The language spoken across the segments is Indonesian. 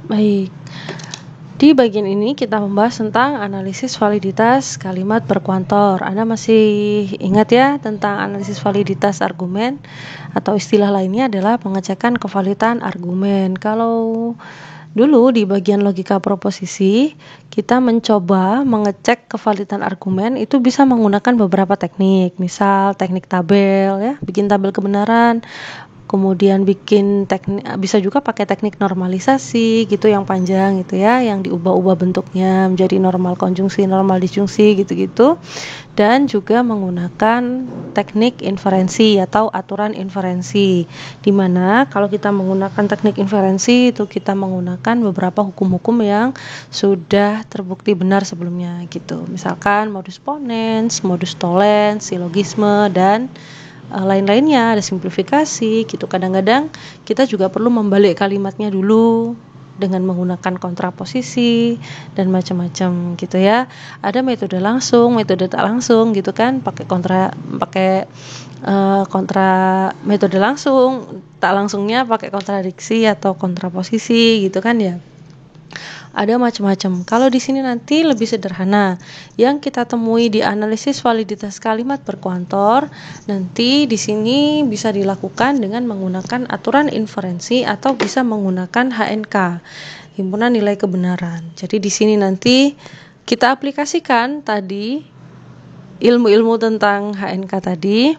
Baik, di bagian ini kita membahas tentang analisis validitas kalimat berkuantor. Anda masih ingat ya tentang analisis validitas argumen, atau istilah lainnya adalah pengecekan kevalidan argumen. Kalau dulu di bagian logika proposisi, kita mencoba mengecek kevalidan argumen itu bisa menggunakan beberapa teknik. Misal teknik tabel ya, bikin tabel kebenaran. Kemudian bikin teknik, bisa juga pakai teknik normalisasi gitu yang panjang gitu ya, yang diubah-ubah bentuknya menjadi normal konjungsi, normal disjungsi gitu-gitu. Dan juga menggunakan teknik inferensi atau aturan inferensi, di mana kalau kita menggunakan teknik inferensi itu kita menggunakan beberapa hukum-hukum yang sudah terbukti benar sebelumnya gitu. Misalkan modus ponens, modus tollens, silogisme, dan lain-lainnya, ada simplifikasi gitu. Kadang-kadang kita juga perlu membalik kalimatnya dulu dengan menggunakan kontraposisi dan macam-macam gitu ya. Ada metode langsung, metode tak langsung gitu kan, pakai kontra metode langsung, tak langsungnya pakai kontradiksi atau kontraposisi gitu kan ya. Ada macam-macam. Kalau di sini nanti lebih sederhana. Yang kita temui di analisis validitas kalimat berkuantor, nanti di sini bisa dilakukan dengan menggunakan aturan inferensi atau bisa menggunakan HNK, himpunan nilai kebenaran. Jadi di sini nanti kita aplikasikan tadi ilmu-ilmu tentang HNK tadi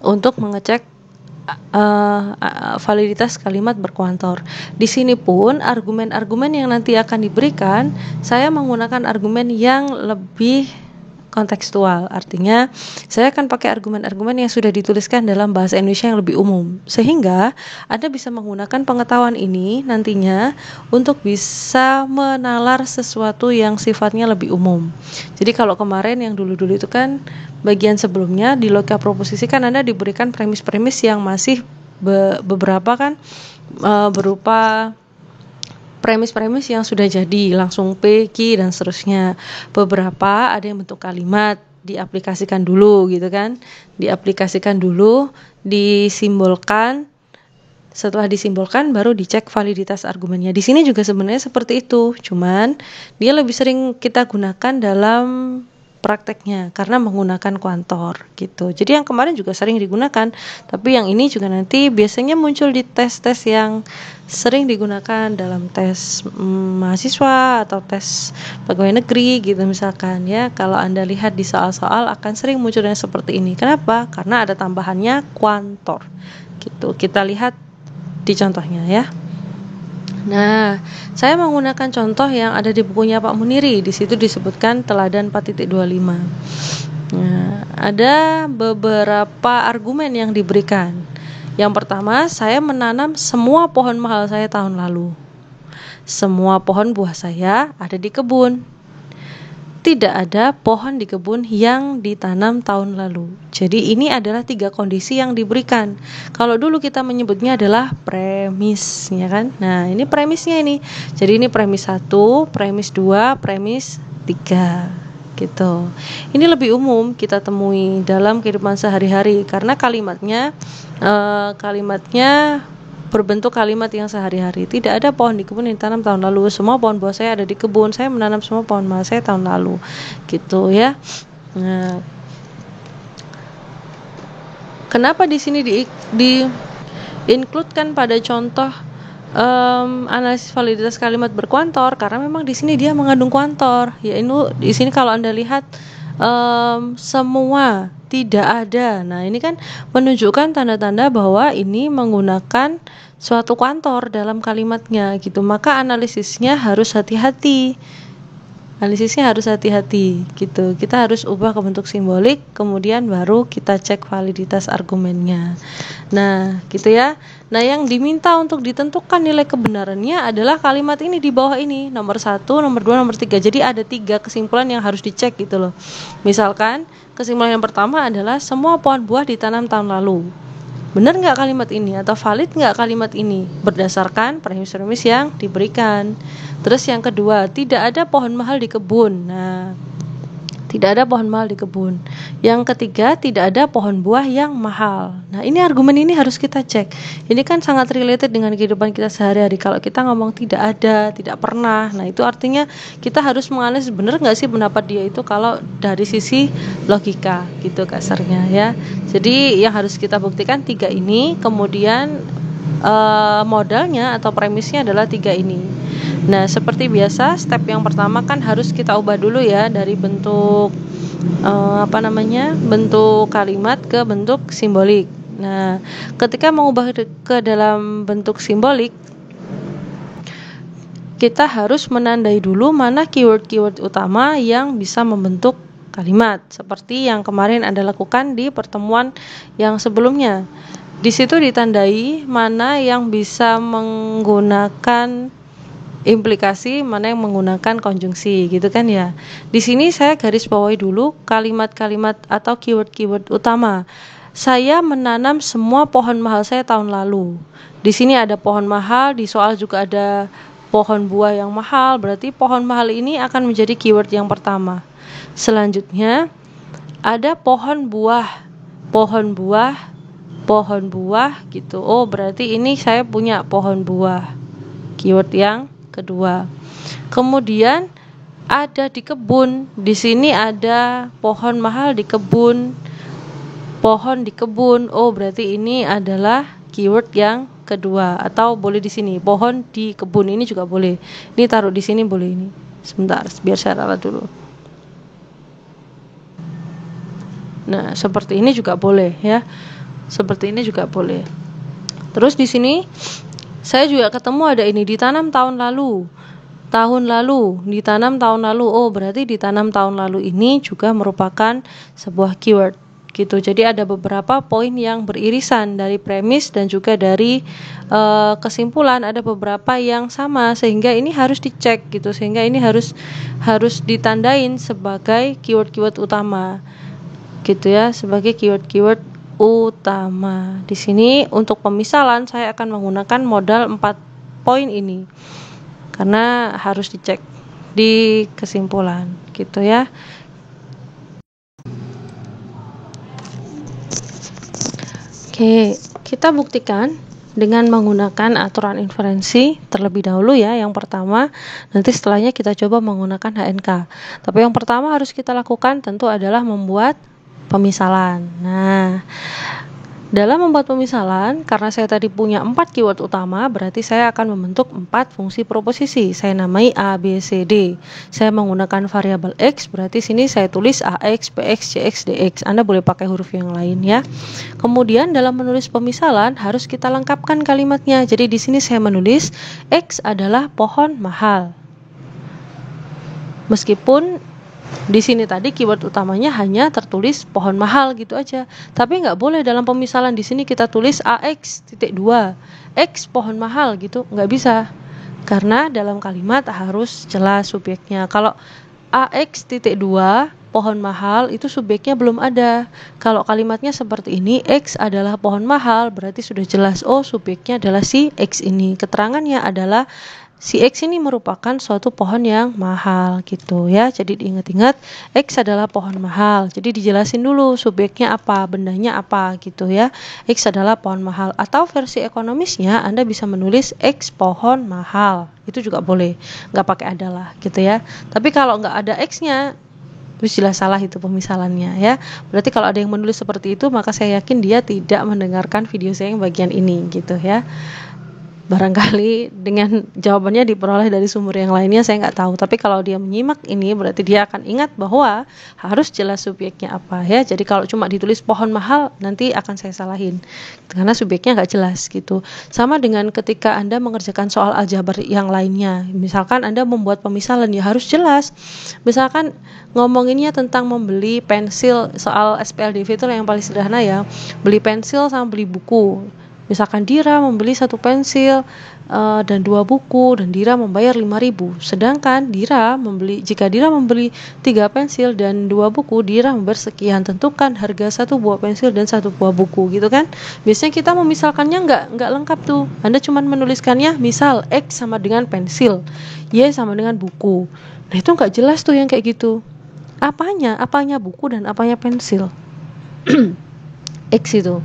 untuk mengecek validitas kalimat berkuantor. Di sini pun argumen-argumen yang nanti akan diberikan, saya menggunakan argumen yang lebih kontekstual. Artinya, saya akan pakai argumen-argumen yang sudah dituliskan dalam bahasa Indonesia yang lebih umum. Sehingga Anda bisa menggunakan pengetahuan ini nantinya untuk bisa menalar sesuatu yang sifatnya lebih umum. Jadi kalau kemarin yang dulu-dulu itu kan bagian sebelumnya di logika proposisi kan Anda diberikan premis-premis yang masih beberapa kan berupa premis-premis yang sudah jadi langsung P, Q, dan seterusnya. Beberapa ada yang bentuk kalimat, diaplikasikan dulu gitu kan, diaplikasikan dulu, disimbolkan. Setelah disimbolkan baru dicek validitas argumennya. Di sini juga sebenarnya seperti itu, cuman dia lebih sering kita gunakan dalam prakteknya karena menggunakan kuantor gitu. Jadi yang kemarin juga sering digunakan, tapi yang ini juga nanti biasanya muncul di tes-tes yang sering digunakan dalam tes mahasiswa atau tes pegawai negeri gitu misalkan ya. Kalau Anda lihat di soal-soal akan sering muncul yang seperti ini. Kenapa? Karena ada tambahannya kuantor gitu. Kita lihat di contohnya ya. Nah, saya menggunakan contoh yang ada di bukunya Pak Muniri. Di situ disebutkan teladan 4.25. Nah, ada beberapa argumen yang diberikan. Yang pertama, saya menanam semua pohon mahal saya tahun lalu. Semua pohon buah saya ada di kebun. Tidak ada pohon di kebun yang ditanam tahun lalu. Jadi ini adalah 3 kondisi yang diberikan. Kalau dulu kita menyebutnya adalah premis, ya kan? Nah, ini premisnya ini. Jadi ini premis 1, premis 2, premis 3 gitu. Ini lebih umum kita temui dalam kehidupan sehari-hari karena kalimatnya berbentuk kalimat yang sehari-hari. Tidak ada pohon di kebun yang ditanam tahun lalu. Semua pohon buah saya ada di kebun. Saya menanam semua pohon mahal saya tahun lalu. Gitu ya. Nah, kenapa di sini di-include-kan pada contoh analisis validitas kalimat berkuantor? Karena memang di sini dia mengandung kuantor. Ya, ini di sini kalau Anda lihat semua tidak ada. Nah, ini kan menunjukkan tanda-tanda bahwa ini menggunakan suatu kuantor dalam kalimatnya gitu. Maka analisisnya harus hati-hati. Gitu. Kita harus ubah ke bentuk simbolik, kemudian baru kita cek validitas argumennya. Nah, gitu ya. Nah, yang diminta untuk ditentukan nilai kebenarannya adalah kalimat ini di bawah ini, nomor 1, nomor 2, nomor 3. Jadi ada 3 kesimpulan yang harus dicek gitu loh. Misalkan, kesimpulan yang pertama adalah semua pohon buah ditanam tahun lalu. Benar nggak kalimat ini atau valid nggak kalimat ini berdasarkan premis-premis yang diberikan. Terus yang kedua, tidak ada pohon mahal di kebun. Nah, Tidak ada pohon mahal di kebun. Yang ketiga, tidak ada pohon buah yang mahal. Nah, ini argumen ini harus kita cek. Ini kan sangat related dengan kehidupan kita sehari-hari. Kalau kita ngomong tidak ada, tidak pernah, nah itu artinya kita harus menganalisis benar nggak sih pendapat dia itu kalau dari sisi logika gitu kasarnya ya. Jadi yang harus kita buktikan tiga ini, kemudian modalnya atau premisnya adalah tiga ini. Nah, seperti biasa, step yang pertama kan harus kita ubah dulu ya dari bentuk bentuk kalimat ke bentuk simbolik. Nah, ketika mengubah ke dalam bentuk simbolik, kita harus menandai dulu mana keyword-keyword utama yang bisa membentuk kalimat, seperti yang kemarin Anda lakukan di pertemuan yang sebelumnya. Di situ ditandai mana yang bisa menggunakan implikasi, mana yang menggunakan konjungsi, gitu kan ya. Di sini saya garis bawahi dulu kalimat-kalimat atau keyword-keyword utama. Saya menanam semua pohon mahal saya tahun lalu. Di sini ada pohon mahal, di soal juga ada pohon buah yang mahal, berarti pohon mahal ini akan menjadi keyword yang pertama. Selanjutnya ada pohon buah gitu. Oh, berarti ini saya punya pohon buah. Keyword yang kedua. Kemudian ada di kebun. Di sini ada pohon mahal di kebun. Pohon di kebun. Oh, berarti ini adalah keyword yang kedua. Atau boleh di sini pohon di kebun, ini juga boleh. Ini taruh di sini boleh ini. Sebentar, biar saya ralat dulu. Nah, seperti ini juga boleh ya. Seperti ini juga boleh. Terus di sini saya juga ketemu ada ini ditanam tahun lalu. Ditanam tahun lalu. Oh, berarti ditanam tahun lalu ini juga merupakan sebuah keyword gitu. Jadi ada beberapa poin yang beririsan dari premis dan juga dari kesimpulan, ada beberapa yang sama sehingga ini harus dicek gitu. Sehingga ini harus ditandain sebagai keyword-keyword utama. Gitu ya, sebagai keyword-keyword utama. Di sini untuk pemisalan saya akan menggunakan modal 4 poin ini karena harus dicek di kesimpulan gitu ya. Oke, kita buktikan dengan menggunakan aturan inferensi terlebih dahulu ya. Yang pertama, nanti setelahnya kita coba menggunakan HNK. Tapi yang pertama harus kita lakukan tentu adalah membuat pemisalan. Nah, dalam membuat pemisalan, karena saya tadi punya 4 keyword utama, berarti saya akan membentuk 4 fungsi proposisi. Saya namai A, B, C, D. Saya menggunakan variabel X, berarti sini saya tulis AX, BX, CX, DX. Anda boleh pakai huruf yang lain ya. Kemudian dalam menulis pemisalan harus kita lengkapkan kalimatnya. Jadi di sini saya menulis X adalah pohon mahal. Meskipun di sini tadi keyword utamanya hanya tertulis pohon mahal gitu aja. Tapi nggak boleh dalam pemisalan di sini kita tulis AX.2 X pohon mahal gitu, nggak bisa. Karena dalam kalimat harus jelas subjeknya. Kalau AX.2 pohon mahal itu subjeknya belum ada. Kalau kalimatnya seperti ini, X adalah pohon mahal, berarti sudah jelas subjeknya adalah si X ini. Keterangannya adalah si X ini merupakan suatu pohon yang mahal gitu ya. Jadi diingat-ingat X adalah pohon mahal. Jadi dijelasin dulu subjeknya apa, bendanya apa gitu ya. X adalah pohon mahal. Atau versi ekonomisnya Anda bisa menulis X pohon mahal. Itu juga boleh. Nggak pakai adalah gitu ya. Tapi kalau nggak ada X-nya, terus jelas salah itu pemisalannya ya. Berarti kalau ada yang menulis seperti itu, maka saya yakin dia tidak mendengarkan video saya yang bagian ini gitu ya. Barangkali dengan jawabannya diperoleh dari sumber yang lainnya, saya nggak tahu. Tapi kalau dia menyimak ini, berarti dia akan ingat bahwa harus jelas subjeknya apa ya. Jadi kalau cuma ditulis pohon mahal, nanti akan saya salahin karena subjeknya nggak jelas gitu. Sama dengan ketika Anda mengerjakan soal aljabar yang lainnya. Misalkan Anda membuat pemisalan, ya harus jelas. Misalkan ngomonginnya tentang membeli pensil, soal SPLDV itu yang paling sederhana ya. Beli pensil sama beli buku. Misalkan Dira membeli 1 pensil dan 2 buku dan Dira membayar 5.000. Sedangkan jika Dira membeli 3 pensil dan 2 buku, Dira membayar sekian. Tentukan harga 1 buah pensil dan 1 buah buku gitu kan. Biasanya kita memisalkannya nggak lengkap tuh. Anda cuma menuliskannya misal X sama dengan pensil, Y sama dengan buku. Nah itu nggak jelas tuh yang kayak gitu. apanya buku dan apanya pensil. X itu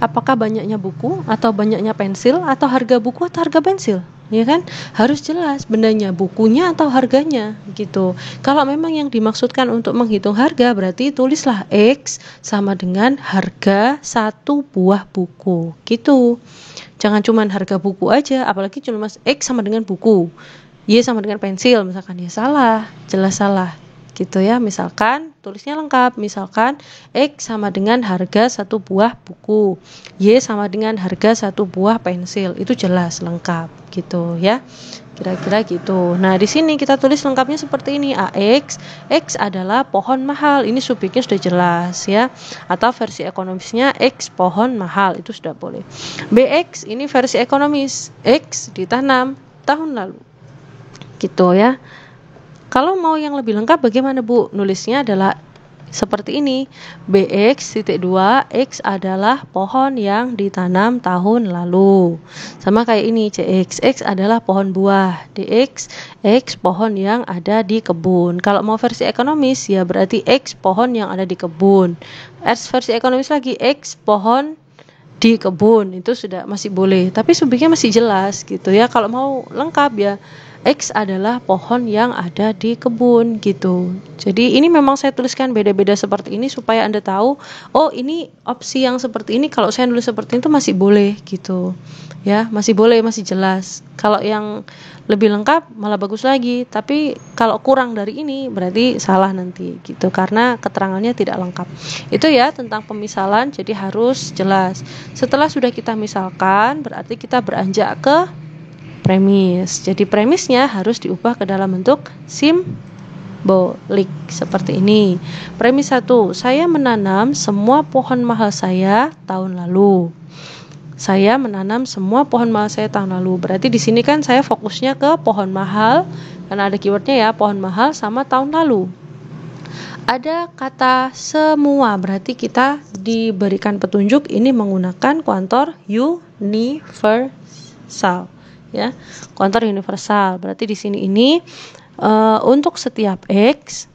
apakah banyaknya buku atau banyaknya pensil, atau harga buku atau harga pensil, ya kan? Harus jelas bendanya, bukunya atau harganya gitu. Kalau memang yang dimaksudkan untuk menghitung harga, berarti tulislah X sama dengan harga satu buah buku gitu. Jangan cuma harga buku aja, apalagi cuma X sama dengan buku, Y sama dengan pensil misalkan, ya salah, jelas salah gitu ya. Misalkan tulisnya lengkap, misalkan X sama dengan harga satu buah buku, Y sama dengan harga satu buah pensil, itu jelas lengkap gitu ya, kira-kira gitu. Nah di sini kita tulis lengkapnya seperti ini, AX, X adalah pohon mahal, ini subjeknya sudah jelas ya, atau versi ekonomisnya X pohon mahal, itu sudah boleh. BX ini versi ekonomis, X ditanam tahun lalu gitu ya. Kalau mau yang lebih lengkap bagaimana Bu? Nulisnya adalah seperti ini, BX.2, X adalah pohon yang ditanam tahun lalu. Sama kayak ini, CX, X adalah pohon buah, DX, X pohon yang ada di kebun. Kalau mau versi ekonomis ya berarti X pohon yang ada di kebun. Versi ekonomis lagi, X pohon di kebun, itu sudah masih boleh, tapi subjeknya masih jelas gitu ya. Kalau mau lengkap ya X adalah pohon yang ada di kebun gitu. Jadi ini memang saya tuliskan beda-beda seperti ini supaya Anda tahu, oh ini opsi yang seperti ini kalau saya nulis seperti itu masih boleh gitu. Ya, masih boleh, masih jelas. Kalau yang lebih lengkap malah bagus lagi, tapi kalau kurang dari ini berarti salah nanti gitu karena keterangannya tidak lengkap. Itu ya tentang pemisalan, jadi harus jelas. Setelah sudah kita misalkan, berarti kita beranjak ke premis. Jadi premisnya harus diubah ke dalam bentuk simbolik seperti ini. Premis 1, saya menanam semua pohon mahal saya tahun lalu. Saya menanam semua pohon mahal saya tahun lalu. Berarti di sini kan saya fokusnya ke pohon mahal karena ada keywordnya ya, pohon mahal sama tahun lalu. Ada kata semua, berarti kita diberikan petunjuk ini menggunakan kuantor universal. Ya, kuantor universal. Berarti di sini ini untuk setiap X,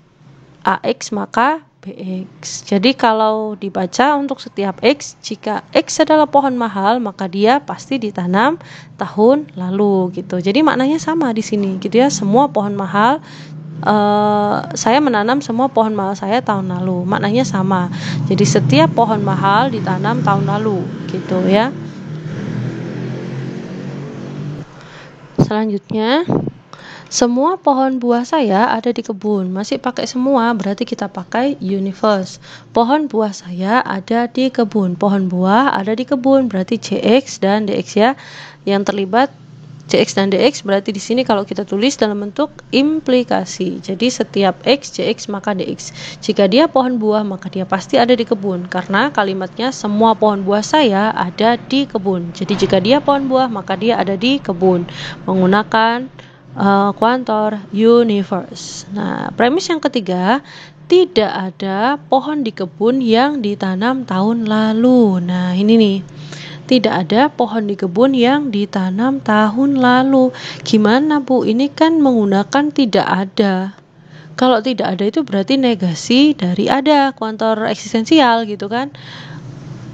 AX maka BX. Jadi kalau dibaca untuk setiap X, jika X adalah pohon mahal maka dia pasti ditanam tahun lalu gitu. Jadi maknanya sama di sini gitu ya. Semua pohon mahal, saya menanam semua pohon mahal saya tahun lalu. Maknanya sama. Jadi setiap pohon mahal ditanam tahun lalu gitu ya. Selanjutnya, semua pohon buah saya ada di kebun. Masih pakai semua, berarti kita pakai universe. Pohon buah saya ada di kebun. Pohon buah ada di kebun, berarti CX dan DX ya. Yang terlibat CX dan DX berarti di sini kalau kita tulis dalam bentuk implikasi. Jadi setiap X, CX maka DX. Jika dia pohon buah maka dia pasti ada di kebun. Karena kalimatnya semua pohon buah saya ada di kebun. Jadi jika dia pohon buah maka dia ada di kebun. Menggunakan kuantor universe. Nah, premis yang ketiga, tidak ada pohon di kebun yang ditanam tahun lalu. Nah, ini nih. Tidak ada pohon di kebun yang ditanam tahun lalu. Gimana Bu? Ini kan menggunakan tidak ada. Kalau tidak ada itu berarti negasi dari ada, kuantor eksistensial gitu kan.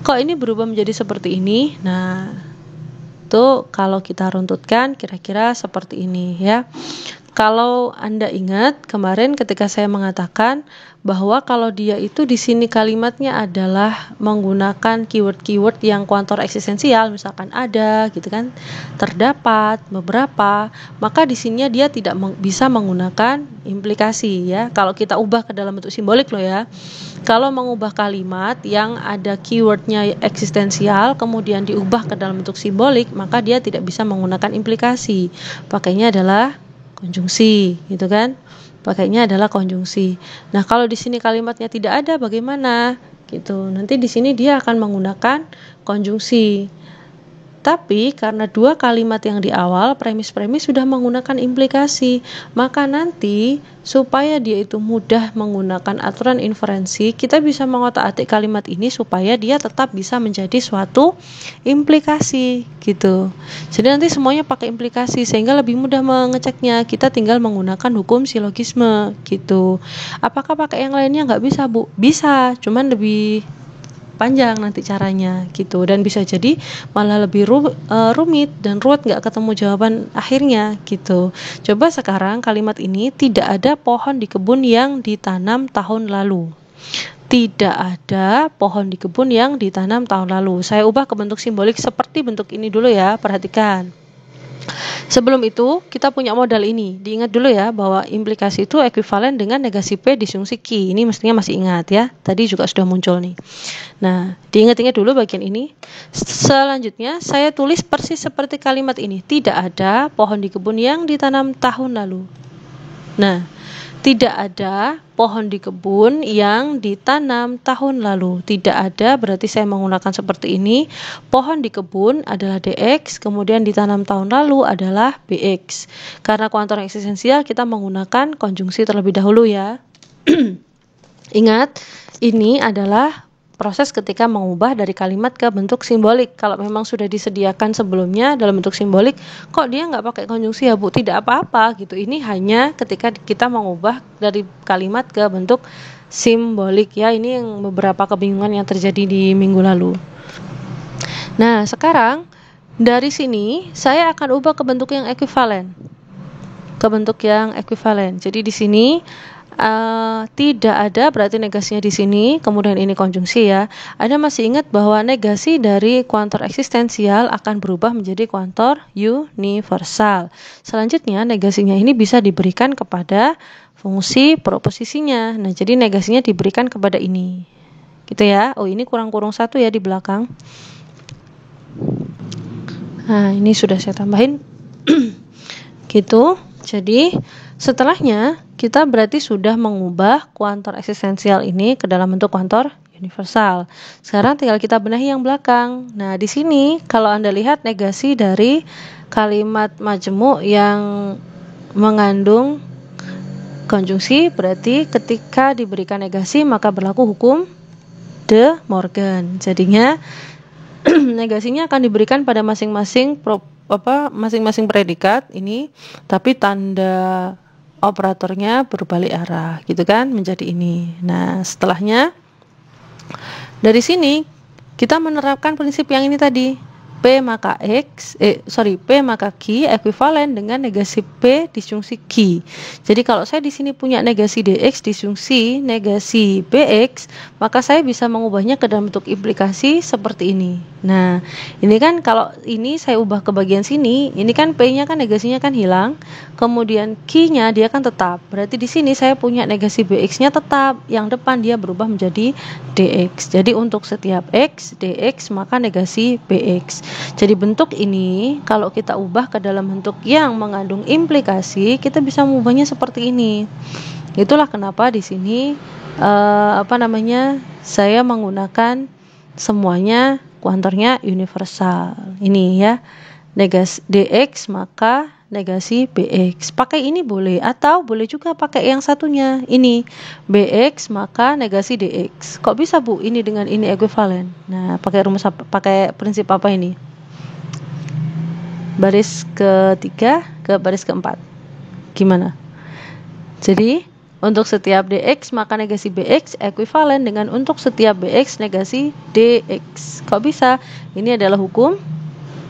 Kok ini berubah menjadi seperti ini? Nah, itu kalau kita runtutkan kira-kira seperti ini ya. Kalau Anda ingat kemarin ketika saya mengatakan bahwa kalau dia itu di sini kalimatnya adalah menggunakan keyword-keyword yang kuantor eksistensial, misalkan ada gitu kan, terdapat, beberapa, maka di sini dia tidak bisa menggunakan implikasi ya. Kalau kita ubah ke dalam bentuk simbolik loh ya. Kalau mengubah kalimat yang ada keywordnya eksistensial kemudian diubah ke dalam bentuk simbolik, maka dia tidak bisa menggunakan implikasi. Pakainya adalah konjungsi, gitu kan? Pakainya adalah konjungsi. Nah, kalau di sini kalimatnya tidak ada, bagaimana? Gitu. Nanti di sini dia akan menggunakan konjungsi. Tapi karena dua kalimat yang di awal premis-premis sudah menggunakan implikasi, maka nanti supaya dia itu mudah menggunakan aturan inferensi, kita bisa mengotak-atik kalimat ini supaya dia tetap bisa menjadi suatu implikasi gitu. Jadi nanti semuanya pakai implikasi sehingga lebih mudah mengeceknya. Kita tinggal menggunakan hukum silogisme gitu. Apakah pakai yang lainnya? Nggak bisa, Bu. Bisa, cuman lebih panjang nanti caranya gitu, dan bisa jadi malah lebih rumit dan ruwet, nggak ketemu jawaban akhirnya gitu. Coba sekarang kalimat ini, tidak ada pohon di kebun yang ditanam tahun lalu. Tidak ada pohon di kebun yang ditanam tahun lalu. Saya ubah ke bentuk simbolik seperti bentuk ini dulu ya, perhatikan. Sebelum itu kita punya modal ini. Diingat dulu ya bahwa implikasi itu ekuivalen dengan negasi P disjungsi Q. Ini mestinya masih ingat ya. Tadi juga sudah muncul nih. Nah, diingat-ingat dulu bagian ini. Selanjutnya saya tulis persis seperti kalimat ini. Tidak ada pohon di kebun yang ditanam tahun lalu. Nah, tidak ada pohon di kebun yang ditanam tahun lalu. Tidak ada berarti saya menggunakan seperti ini. Pohon di kebun adalah DX, kemudian ditanam tahun lalu adalah BX. Karena kuantum eksistensial kita menggunakan konjungsi terlebih dahulu ya. Ingat, ini adalah proses ketika mengubah dari kalimat ke bentuk simbolik. Kalau memang sudah disediakan sebelumnya dalam bentuk simbolik, kok dia nggak pakai konjungsi ya Bu? Tidak apa-apa gitu. Ini hanya ketika kita mengubah dari kalimat ke bentuk simbolik ya. Ini yang beberapa kebingungan yang terjadi di minggu lalu. Nah, sekarang dari sini saya akan ubah ke bentuk yang ekuivalen. Jadi di sini tidak ada berarti negasinya di sini, kemudian ini konjungsi ya. Anda masih ingat bahwa negasi dari kuantor eksistensial akan berubah menjadi kuantor universal. Selanjutnya negasinya ini bisa diberikan kepada fungsi proposisinya. Nah, jadi negasinya diberikan kepada ini. Gitu ya. Oh, ini kurang-kurung satu ya di belakang. Nah, ini sudah saya tambahin. Gitu. Jadi setelahnya kita berarti sudah mengubah kuantor eksistensial ini ke dalam bentuk kuantor universal. Sekarang tinggal kita benahi yang belakang. Nah, di sini kalau Anda lihat negasi dari kalimat majemuk yang mengandung konjungsi, berarti ketika diberikan negasi maka berlaku hukum De Morgan. Jadinya negasinya akan diberikan pada masing-masing predikat ini, tapi tanda operatornya berbalik arah gitu kan, menjadi ini. Nah, setelahnya dari sini kita menerapkan prinsip yang ini tadi. P maka Q ekuivalen dengan negasi P disjungsi Q. Jadi kalau saya di sini punya negasi DX disjungsi negasi BX, maka saya bisa mengubahnya ke dalam bentuk implikasi seperti ini. Nah, ini kan kalau ini saya ubah ke bagian sini, ini kan P-nya kan negasinya kan hilang, kemudian Q-nya dia kan tetap. Berarti di sini saya punya negasi BX-nya tetap, yang depan dia berubah menjadi DX. Jadi untuk setiap X, DX maka negasi BX. Jadi bentuk ini kalau kita ubah ke dalam bentuk yang mengandung implikasi, kita bisa mengubahnya seperti ini. Itulah kenapa di sini saya menggunakan semuanya kuantornya universal. Ini ya, negasi DX maka negasi BX. Pakai ini boleh, atau boleh juga pakai yang satunya ini, BX maka negasi DX. Kok bisa Bu ini dengan ini ekuivalen? Nah, pakai prinsip apa ini? Baris ketiga ke baris keempat. Gimana? Jadi untuk setiap DX maka negasi BX ekuivalen dengan untuk setiap BX negasi DX. Kok bisa? Ini adalah hukum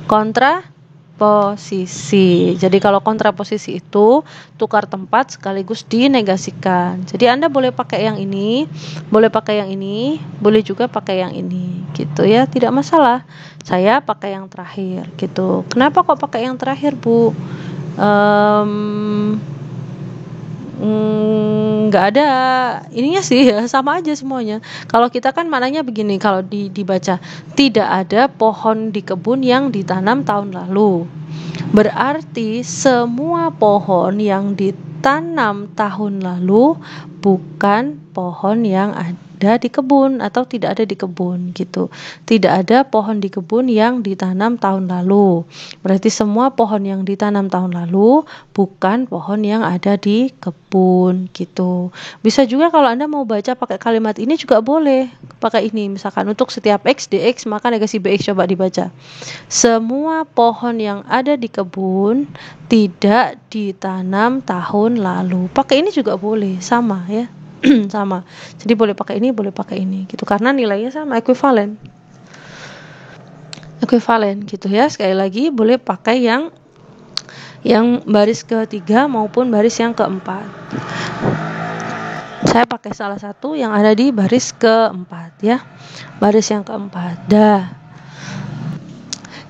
kontraposisi. Jadi kalau kontraposisi itu tukar tempat sekaligus dinegasikan. Jadi Anda boleh pakai yang ini, boleh pakai yang ini, boleh juga pakai yang ini, gitu ya, tidak masalah. Saya pakai yang terakhir, gitu. Kenapa kok pakai yang terakhir, Bu? Nggak ada ininya sih ya, sama aja semuanya. Kalau kita kan maknanya begini, kalau dibaca tidak ada pohon di kebun yang ditanam tahun lalu, berarti semua pohon yang ditanam tahun lalu bukan pohon yang ada ada di kebun atau tidak ada di kebun gitu. Tidak ada pohon di kebun yang ditanam tahun lalu. Berarti semua pohon yang ditanam tahun lalu bukan pohon yang ada di kebun gitu. Bisa juga kalau Anda mau baca pakai kalimat ini juga boleh pakai ini. Misalkan untuk setiap X dx maka negasi BX, coba dibaca. Semua pohon yang ada di kebun tidak ditanam tahun lalu. Pakai ini juga boleh, sama ya. Sama. Jadi boleh pakai ini, boleh pakai ini gitu karena nilainya sama, ekuivalen gitu ya. Sekali lagi boleh pakai yang baris ketiga maupun baris yang keempat. Saya pakai salah satu yang ada di baris keempat ya. Baris yang keempat.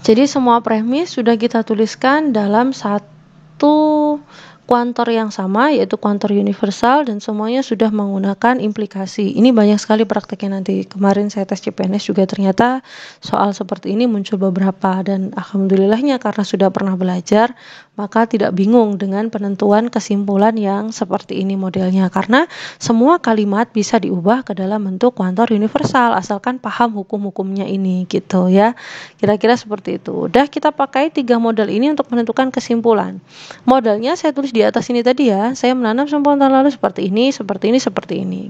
Jadi semua premis sudah kita tuliskan dalam satu kuantor yang sama, yaitu kuantor universal, dan semuanya sudah menggunakan implikasi. Ini banyak sekali prakteknya nanti. Kemarin saya tes CPNS juga ternyata soal seperti ini muncul beberapa, dan alhamdulillahnya karena sudah pernah belajar, maka tidak bingung dengan penentuan kesimpulan yang seperti ini modelnya, karena semua kalimat bisa diubah ke dalam bentuk kuantor universal asalkan paham hukum-hukumnya ini gitu ya. Kira-kira seperti itu. Udah, kita pakai 3 model ini untuk menentukan kesimpulan. Modelnya saya tulis di atas ini tadi ya. Saya menanam semua tahun lalu seperti ini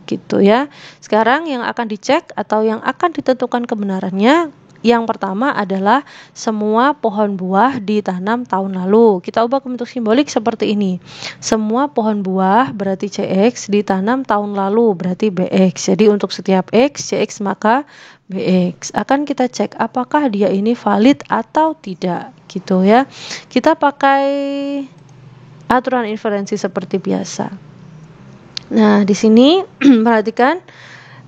gitu ya. Sekarang yang akan dicek atau yang akan ditentukan kebenarannya, yang pertama adalah semua pohon buah ditanam tahun lalu. Kita ubah ke bentuk simbolik seperti ini. Semua pohon buah berarti CX ditanam tahun lalu berarti BX. Jadi untuk setiap X, CX maka BX. Akan kita cek apakah dia ini valid atau tidak gitu ya. Kita pakai aturan inferensi seperti biasa. Nah, di sini perhatikan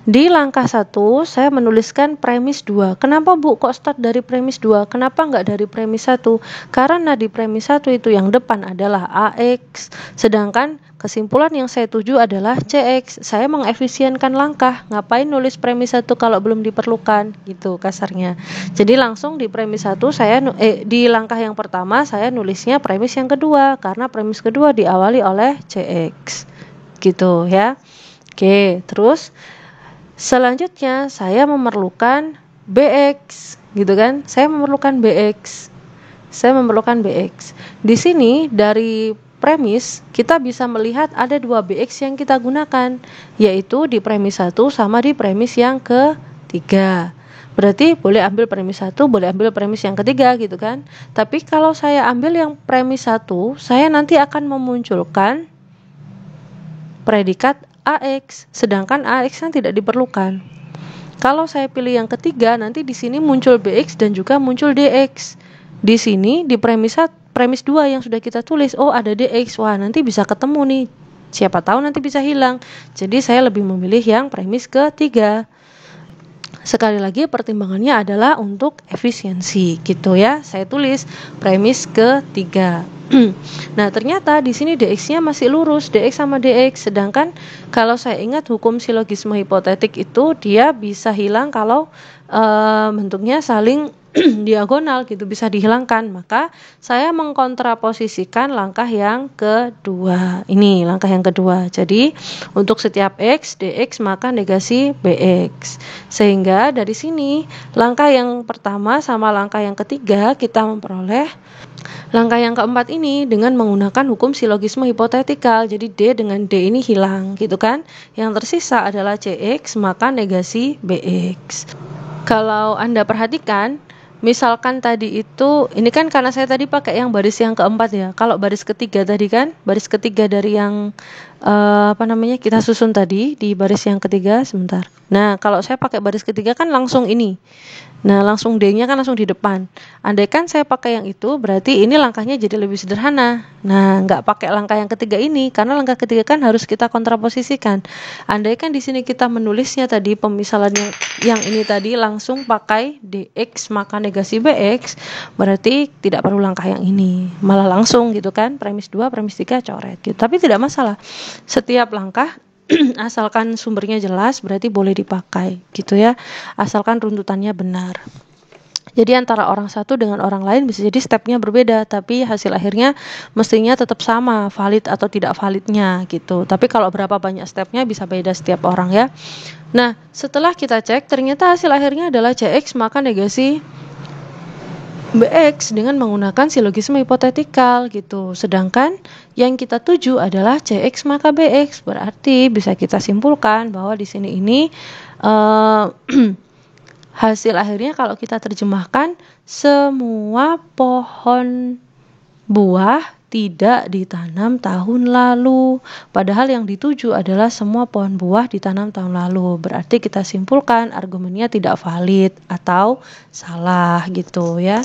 di langkah 1 saya menuliskan premis 2. Kenapa Bu kok start dari premis 2? Kenapa enggak dari premis 1? Karena di premis 1 itu yang depan adalah AX, sedangkan kesimpulan yang saya tuju adalah CX. Saya mengefisienkan langkah. Ngapain nulis premis 1 kalau belum diperlukan gitu kasarnya. Jadi langsung di premis 1 di langkah yang pertama saya nulisnya premis yang kedua karena premis kedua diawali oleh CX. Gitu ya. Oke, terus selanjutnya saya memerlukan BX gitu kan. Saya memerlukan BX. Di sini dari premis kita bisa melihat ada 2 BX yang kita gunakan, yaitu di premis 1 sama di premis yang ketiga. Berarti boleh ambil premis 1, boleh ambil premis yang ketiga gitu kan. Tapi kalau saya ambil yang premis 1, saya nanti akan memunculkan predikat AX, sedangkan AX kan tidak diperlukan. Kalau saya pilih yang ketiga, nanti di sini muncul BX dan juga muncul DX. Di sini di premis 2 yang sudah kita tulis, oh ada DX, wah nanti bisa ketemu nih. Siapa tahu nanti bisa hilang. Jadi saya lebih memilih yang premis ketiga. Sekali lagi pertimbangannya adalah untuk efisiensi gitu ya. Saya tulis premis ketiga. Nah, ternyata di sini DX-nya masih lurus, DX sama DX. Sedangkan kalau saya ingat hukum silogisme hipotetik itu dia bisa hilang kalau bentuknya saling diagonal gitu, bisa dihilangkan. Maka saya mengkontraposisikan langkah yang kedua. Ini langkah yang kedua. Jadi untuk setiap X, DX maka negasi BX. Sehingga dari sini langkah yang pertama sama langkah yang ketiga kita memperoleh langkah yang keempat ini dengan menggunakan hukum silogisme hipotetikal. Jadi D dengan D ini hilang gitu kan. Yang tersisa adalah CX maka negasi BX. Kalau Anda perhatikan, misalkan tadi itu, ini kan karena saya tadi pakai yang baris yang keempat ya. Kalau baris ketiga tadi kan, baris ketiga dari yang kita susun tadi di baris yang ketiga, sebentar. Nah, kalau saya pakai baris ketiga kan langsung ini. Nah, langsung D-nya kan langsung di depan. Andaikan saya pakai yang itu, berarti ini langkahnya jadi lebih sederhana. Nah, nggak pakai langkah yang ketiga ini, karena langkah ketiga kan harus kita kontraposisikan. Andaikan di sini kita menulisnya tadi, pemisalan yang ini tadi langsung pakai DX maka negasi BX, berarti tidak perlu langkah yang ini. Malah langsung gitu kan, premis 2, premis 3 coret gitu. Tapi tidak masalah. Setiap langkah asalkan sumbernya jelas berarti boleh dipakai gitu ya, asalkan runtutannya benar. Jadi antara orang satu dengan orang lain bisa jadi stepnya berbeda, tapi hasil akhirnya mestinya tetap sama, valid atau tidak validnya gitu. Tapi kalau berapa banyak stepnya bisa beda setiap orang ya. Nah, setelah kita cek ternyata hasil akhirnya adalah CX maka negasi BX dengan menggunakan silogisme hipotetikal gitu. Sedangkan yang kita tuju adalah CX maka BX. Berarti bisa kita simpulkan bahwa di sini ini hasil akhirnya kalau kita terjemahkan, semua pohon buah tidak ditanam tahun lalu. Padahal yang dituju adalah semua pohon buah ditanam tahun lalu. Berarti kita simpulkan argumennya tidak valid atau salah gitu ya.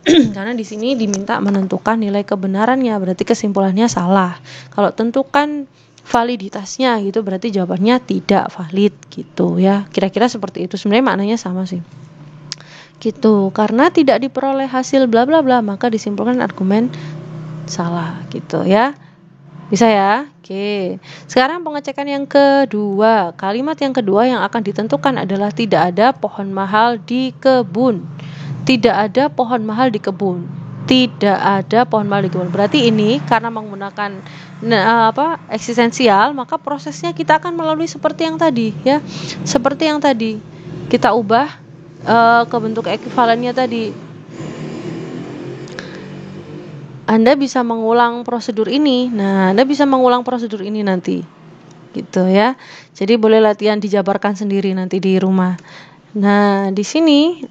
Karena di sini diminta menentukan nilai kebenarannya, berarti kesimpulannya salah. Kalau tentukan validitasnya gitu berarti jawabannya tidak valid gitu ya. Kira-kira seperti itu. Sebenarnya maknanya sama sih. Gitu. Karena tidak diperoleh hasil bla bla bla maka disimpulkan argumen salah gitu ya. Bisa ya? Oke. Sekarang pengecekan yang kedua. Kalimat yang kedua yang akan ditentukan adalah tidak ada pohon mahal di kebun. Tidak ada pohon mahal di kebun. Tidak ada pohon mahal di kebun. Berarti ini karena menggunakan eksistensial, maka prosesnya kita akan melalui seperti yang tadi ya. Seperti yang tadi. Kita ubah ke bentuk ekuivalennya tadi. Anda bisa mengulang prosedur ini. Nah, Anda bisa mengulang prosedur ini nanti. Gitu ya. Jadi boleh latihan dijabarkan sendiri nanti di rumah. Nah, di sini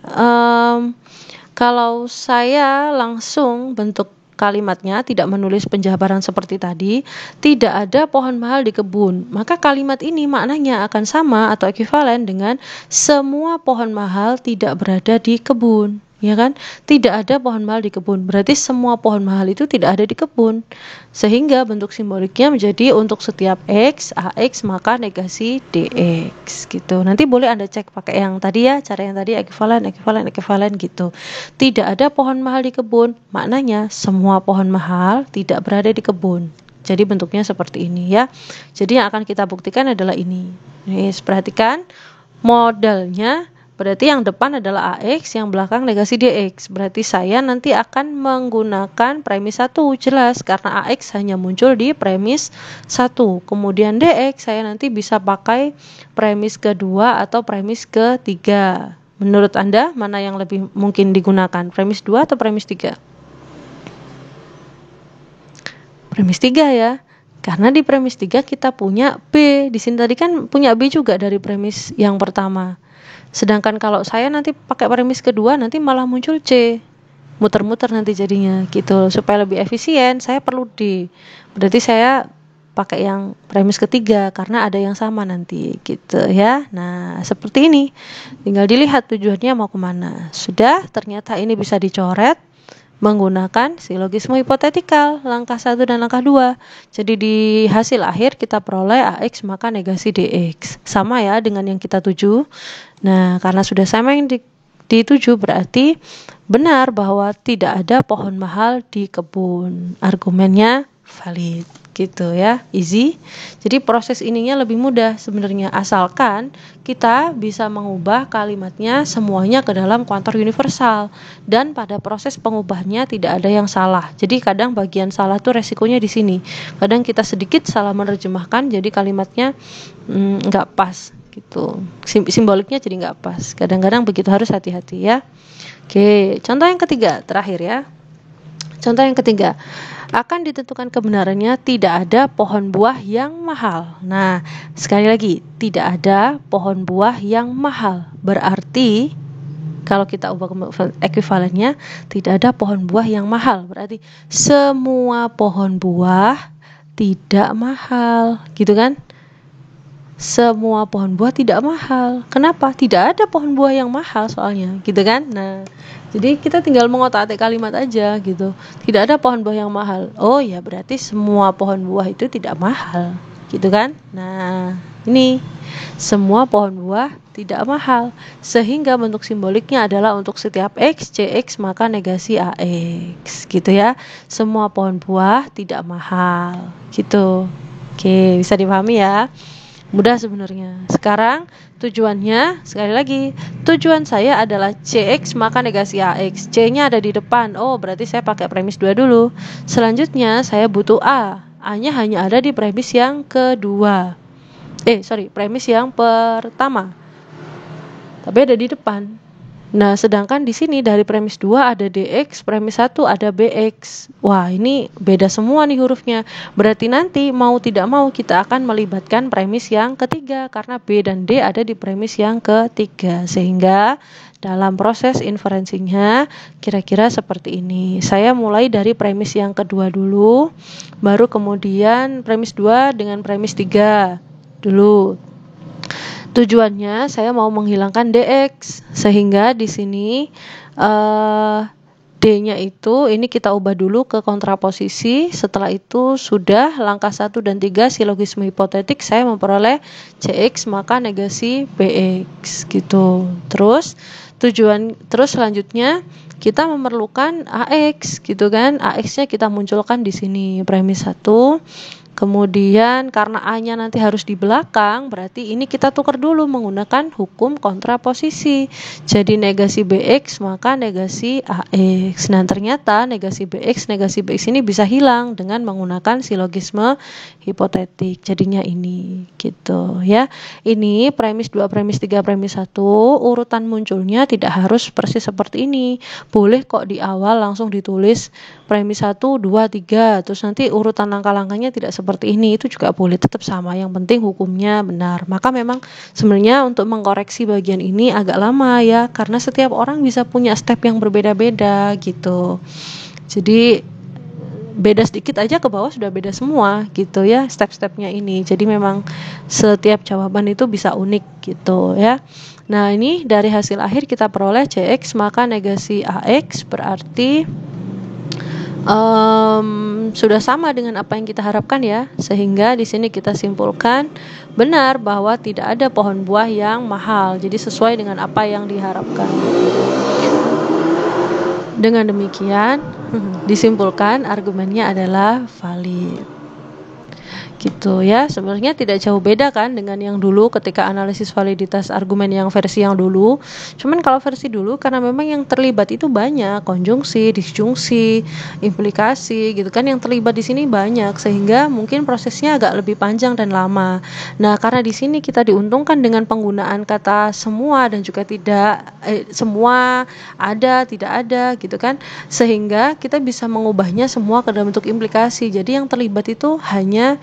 kalau saya langsung bentuk kalimatnya tidak menulis penjabaran seperti tadi, tidak ada pohon mahal di kebun. Maka kalimat ini maknanya akan sama atau ekuivalen dengan semua pohon mahal tidak berada di kebun. Ya kan? Tidak ada pohon mahal di kebun. Berarti semua pohon mahal itu tidak ada di kebun. Sehingga bentuk simboliknya menjadi untuk setiap X, AX maka negasi DX gitu. Nanti boleh Anda cek pakai yang tadi ya, cara yang tadi ekuivalen gitu. Tidak ada pohon mahal di kebun, maknanya semua pohon mahal tidak berada di kebun. Jadi bentuknya seperti ini ya. Jadi yang akan kita buktikan adalah ini. Nih, perhatikan modelnya. Berarti yang depan adalah AX, yang belakang negasi DX. Berarti saya nanti akan menggunakan premis 1, jelas karena AX hanya muncul di premis 1. Kemudian DX saya nanti bisa pakai premis kedua atau premis ketiga. Menurut Anda mana yang lebih mungkin digunakan? Premis 2 atau premis 3? Premis 3 ya. Karena di premis 3 kita punya B. Di sini tadi kan punya B juga dari premis yang pertama. Sedangkan kalau saya nanti pakai premis kedua nanti malah muncul C. Muter-muter nanti jadinya gitu. Supaya lebih efisien saya perlu D. Berarti saya pakai yang premis ketiga karena ada yang sama nanti gitu ya. Nah seperti ini. Tinggal dilihat tujuannya mau kemana. Sudah, ternyata ini bisa dicoret menggunakan silogisme hipotetikal langkah 1 dan langkah 2. Jadi di hasil akhir kita peroleh AX maka negasi DX. Sama ya dengan yang kita tuju. Nah, karena sudah sama yang dituju berarti benar bahwa tidak ada pohon mahal di kebun. Argumennya valid gitu ya, easy. Jadi proses ininya lebih mudah sebenarnya asalkan kita bisa mengubah kalimatnya semuanya ke dalam kuantor universal dan pada proses pengubahannya tidak ada yang salah. Jadi kadang bagian salah tuh resikonya di sini. Kadang kita sedikit salah menerjemahkan jadi kalimatnya nggak pas gitu. Simboliknya jadi nggak pas. Kadang-kadang begitu, harus hati-hati ya. Oke, contoh yang ketiga terakhir ya. Contoh yang ketiga, akan ditentukan kebenarannya tidak ada pohon buah yang mahal. Nah, sekali lagi, tidak ada pohon buah yang mahal. Berarti, kalau kita ubah ekuivalennya, tidak ada pohon buah yang mahal. Berarti, semua pohon buah tidak mahal. Gitu kan? Semua pohon buah tidak mahal. Kenapa? Tidak ada pohon buah yang mahal soalnya. Gitu kan? Nah, jadi kita tinggal mengotak-atik kalimat aja gitu. Tidak ada pohon buah yang mahal. Oh ya berarti semua pohon buah itu tidak mahal. Gitu kan? Nah ini semua pohon buah tidak mahal. Sehingga bentuk simboliknya adalah untuk setiap X, CX maka negasi AX. Gitu ya. Semua pohon buah tidak mahal. Gitu. Oke, bisa dipahami ya. Mudah sebenarnya. Sekarang tujuannya, sekali lagi, tujuan saya adalah CX maka negasi AX. C-nya ada di depan. Oh, berarti saya pakai premis 2 dulu. Selanjutnya saya butuh A. A-nya hanya ada di premis yang kedua. Premis yang pertama. Tapi ada di depan. Nah, sedangkan di sini dari premis 2 ada DX, premis 1 ada BX. Wah, ini beda semua nih hurufnya. Berarti nanti mau tidak mau kita akan melibatkan premis yang ketiga karena B dan D ada di premis yang ketiga. Sehingga dalam proses inferensinya kira-kira seperti ini. Saya mulai dari premis yang kedua dulu, baru kemudian premis 2 dengan premis 3 dulu. Tujuannya saya mau menghilangkan DX sehingga di sini D-nya itu ini kita ubah dulu ke kontraposisi. Setelah itu sudah langkah 1 dan 3 silogisme hipotetik, saya memperoleh CX maka negasi BX gitu. Terus selanjutnya kita memerlukan AX gitu kan. AX-nya kita munculkan di sini premis 1. Kemudian karena A-nya nanti harus di belakang, berarti ini kita tukar dulu menggunakan hukum kontraposisi. Jadi negasi BX maka negasi AX. Nah, ternyata negasi BX ini bisa hilang dengan menggunakan silogisme hipotetik. Jadinya ini gitu ya. Ini premis 2, premis 3, premis 1, urutan munculnya tidak harus persis seperti ini. Boleh kok di awal langsung ditulis premis 1, 2, 3, terus nanti urutan langkah-langkahnya tidak seperti ini, itu juga boleh, tetap sama, yang penting hukumnya benar. Maka memang sebenarnya untuk mengkoreksi bagian ini agak lama ya, karena setiap orang bisa punya step yang berbeda-beda gitu. Jadi beda sedikit aja ke bawah sudah beda semua gitu ya step-stepnya ini. Jadi memang setiap jawaban itu bisa unik gitu ya. Nah, ini dari hasil akhir kita peroleh CX maka negasi AX, berarti sudah sama dengan apa yang kita harapkan ya, sehingga di sini kita simpulkan benar bahwa tidak ada pohon buah yang mahal, jadi sesuai dengan apa yang diharapkan. Dengan demikian disimpulkan argumennya adalah valid gitu ya. Sebenarnya tidak jauh beda kan dengan yang dulu ketika analisis validitas argumen yang versi yang dulu. Cuman kalau versi dulu karena memang yang terlibat itu banyak, konjungsi, disjungsi, implikasi gitu kan, yang terlibat di sini banyak sehingga mungkin prosesnya agak lebih panjang dan lama. Nah, karena di sini kita diuntungkan dengan penggunaan kata semua dan juga tidak semua, ada, tidak ada gitu kan, sehingga kita bisa mengubahnya semua ke dalam bentuk implikasi. Jadi yang terlibat itu hanya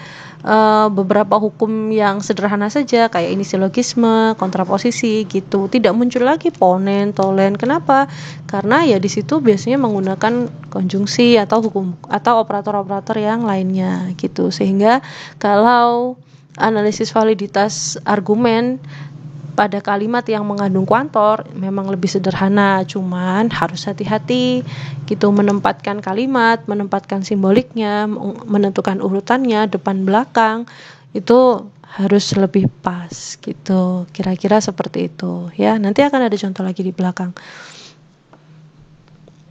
beberapa hukum yang sederhana saja, kayak ini silogisme, kontraposisi gitu. Tidak muncul lagi ponen, tolen. Kenapa? Karena ya di situ biasanya menggunakan konjungsi atau hukum atau operator-operator yang lainnya gitu. Sehingga kalau analisis validitas argumen pada kalimat yang mengandung kuantor memang lebih sederhana, cuman harus hati-hati gitu menempatkan kalimat, menempatkan simboliknya, menentukan urutannya depan belakang, itu harus lebih pas gitu. Kira-kira seperti itu ya. Nanti akan ada contoh lagi di belakang.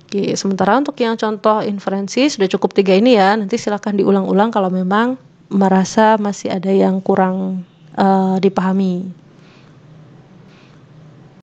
Oke, sementara untuk yang contoh inferensi sudah cukup 3 ini ya. Nanti silakan diulang-ulang kalau memang merasa masih ada yang kurang dipahami.